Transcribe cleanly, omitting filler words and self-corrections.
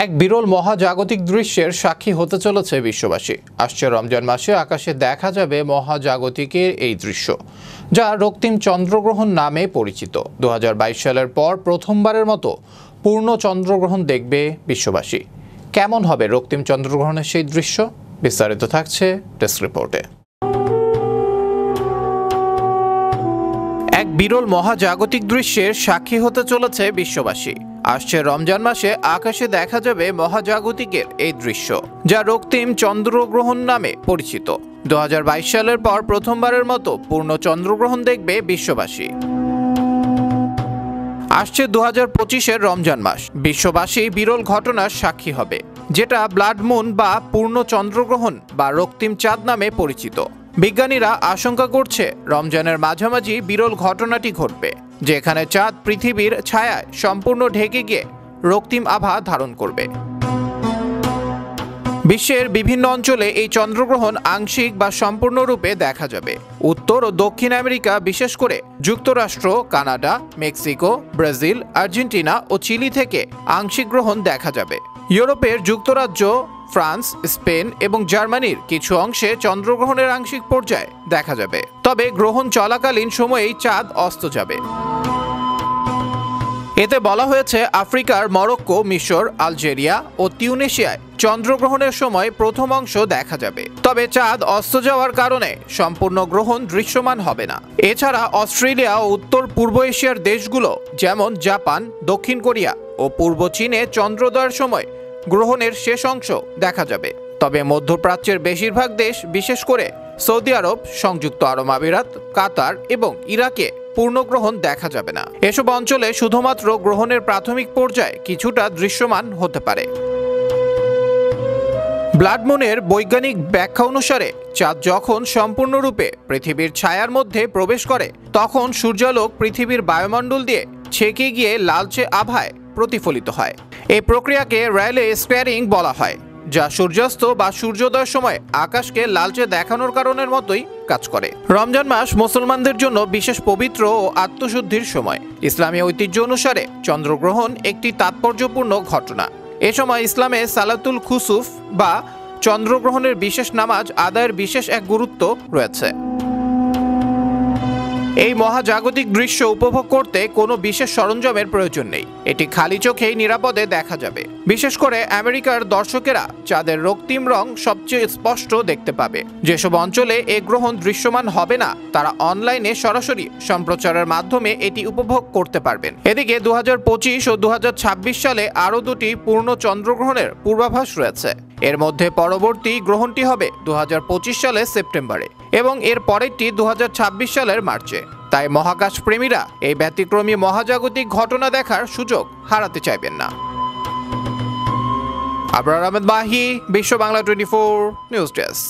এক বিরল মহাজাগতিক দৃশ্যের সাক্ষী হতে চলেছে বিশ্ববাসী। আসছে রমজান মাসে আকাশে দেখা যাবে মহাজাগতিকের এই দৃশ্য, যা রক্তিম চন্দ্রগ্রহণ নামে পরিচিত। 2022 সালের পর প্রথমবারের মতো পূর্ণ চন্দ্রগ্রহণ দেখবে বিশ্ববাসী। কেমন হবে রক্তিম চন্দ্রগ্রহণের সেই দৃশ্য? বিস্তারিত থাকছে ডেস্ক রিপোর্টে। এক বিরল মহাজাগতিক দৃশ্যের সাক্ষী হতে চলেছে বিশ্ববাসী। আসছে রমজান মাসে আকাশে দেখা যাবে মহাজাগতিকের এই দৃশ্য, যা রক্তিম চন্দ্রগ্রহণ নামে পরিচিত। 2022 সালের পর প্রথমবারের মতো পূর্ণ চন্দ্রগ্রহণ দেখবে বিশ্ববাসী। আসছে 2025-এর রমজান মাস, বিশ্ববাসী বিরল ঘটনার সাক্ষী হবে, যেটা ব্লাড মুন বা পূর্ণ চন্দ্রগ্রহণ বা রক্তিম চাঁদ নামে পরিচিত। বিজ্ঞানীরা আশঙ্কা করছে রমজানের মাঝামাঝি বিরল ঘটনাটি ঘটবে, যেখানে চাঁদ পৃথিবীর ছায়ায় সম্পূর্ণ ঢেকে গিয়ে রক্তিম আভা ধারণ করবে। বিশ্বের বিভিন্ন অঞ্চলে এই চন্দ্রগ্রহণ আংশিক বা সম্পূর্ণরূপে দেখা যাবে। উত্তর ও দক্ষিণ আমেরিকা, বিশেষ করে যুক্তরাষ্ট্র, কানাডা, মেক্সিকো, ব্রাজিল, আর্জেন্টিনা ও চিলি থেকে আংশিক গ্রহণ দেখা যাবে। ইউরোপের যুক্তরাজ্য, ফ্রান্স, স্পেন এবং জার্মানির কিছু অংশে চন্দ্রগ্রহণের আংশিক পর্যায়ে দেখা যাবে, তবে গ্রহণ চলাকালীন সময়েই চাঁদ অস্ত যাবে। এতে বলা হয়েছে, আফ্রিকার মরক্কো, মিশর, আলজেরিয়া ও তিউনিসিয়ায় চন্দ্রগ্রহণের সময় প্রথম অংশ দেখা যাবে, তবে চাঁদ অস্ত যাওয়ার কারণে সম্পূর্ণ গ্রহণ দৃশ্যমান হবে না। এছাড়া অস্ট্রেলিয়া ও উত্তর পূর্ব এশিয়ার দেশগুলো যেমন জাপান, দক্ষিণ কোরিয়া ও পূর্ব চীনে চন্দ্রোদয়ের সময় গ্রহণের শেষ অংশ দেখা যাবে, তবে মধ্যপ্রাচ্যের বেশিরভাগ দেশ, বিশেষ করে সৌদি আরব, সংযুক্ত আরব আমিরাত, কাতার এবং ইরাকে পূর্ণগ্রহণ দেখা যাবে না। এসব অঞ্চলে শুধুমাত্র গ্রহণের প্রাথমিক পর্যায়ে কিছুটা দৃশ্যমান হতে পারে। ব্লাড মুনের বৈজ্ঞানিক ব্যাখ্যা অনুসারে, চাঁদ যখন সম্পূর্ণরূপে পৃথিবীর ছায়ার মধ্যে প্রবেশ করে, তখন সূর্যালোক পৃথিবীর বায়ুমণ্ডল দিয়ে ছেকে গিয়ে লালচে আভায় প্রতিফলিত হয়। এই প্রক্রিয়াকে র্যালে স্কোয়ারিং বলা হয়, যা সূর্যাস্ত বা সূর্যোদয়ের সময় আকাশকে লালচে দেখানোর কারণের মতোই কাজ করে। রমজান মাস মুসলমানদের জন্য বিশেষ পবিত্র ও আত্মশুদ্ধির সময়। ইসলামী ঐতিহ্য অনুসারে চন্দ্রগ্রহণ একটি তাৎপর্যপূর্ণ ঘটনা। এ সময় ইসলামে সালাতুল খুসুফ বা চন্দ্রগ্রহণের বিশেষ নামাজ আদায়ের বিশেষ এক গুরুত্ব রয়েছে। এই মহাজাগতিক দৃশ্য উপভোগ করতে কোনো বিশেষ সরঞ্জামের প্রয়োজন নেই। এটি খালি চোখেই নিরাপদে দেখা যাবে। বিশেষ করে আমেরিকার দর্শকেরা চাঁদের রক্তিম রং সবচেয়ে স্পষ্ট দেখতে পাবে। যেসব অঞ্চলে এ গ্রহণ দৃশ্যমান হবে না, তারা অনলাইনে সরাসরি সম্প্রচারের মাধ্যমে এটি উপভোগ করতে পারবেন। এদিকে 2025 ও 2026 সালে আরও দুটি পূর্ণ চন্দ্রগ্রহণের পূর্বাভাস রয়েছে। এর মধ্যে পরবর্তী গ্রহণটি হবে 2025 সালের সেপ্টেম্বরে এবং এর পরেরটি 2026 সালের মার্চে। তাই মহাকাশ প্রেমীরা এই ব্যতিক্রমী মহাজাগতিক ঘটনা দেখার সুযোগ হারাতে চাইবেন না। আবরার আহমেদ মাহি, বিশ্ব বাংলা 24 নিউজ ডেস্ক।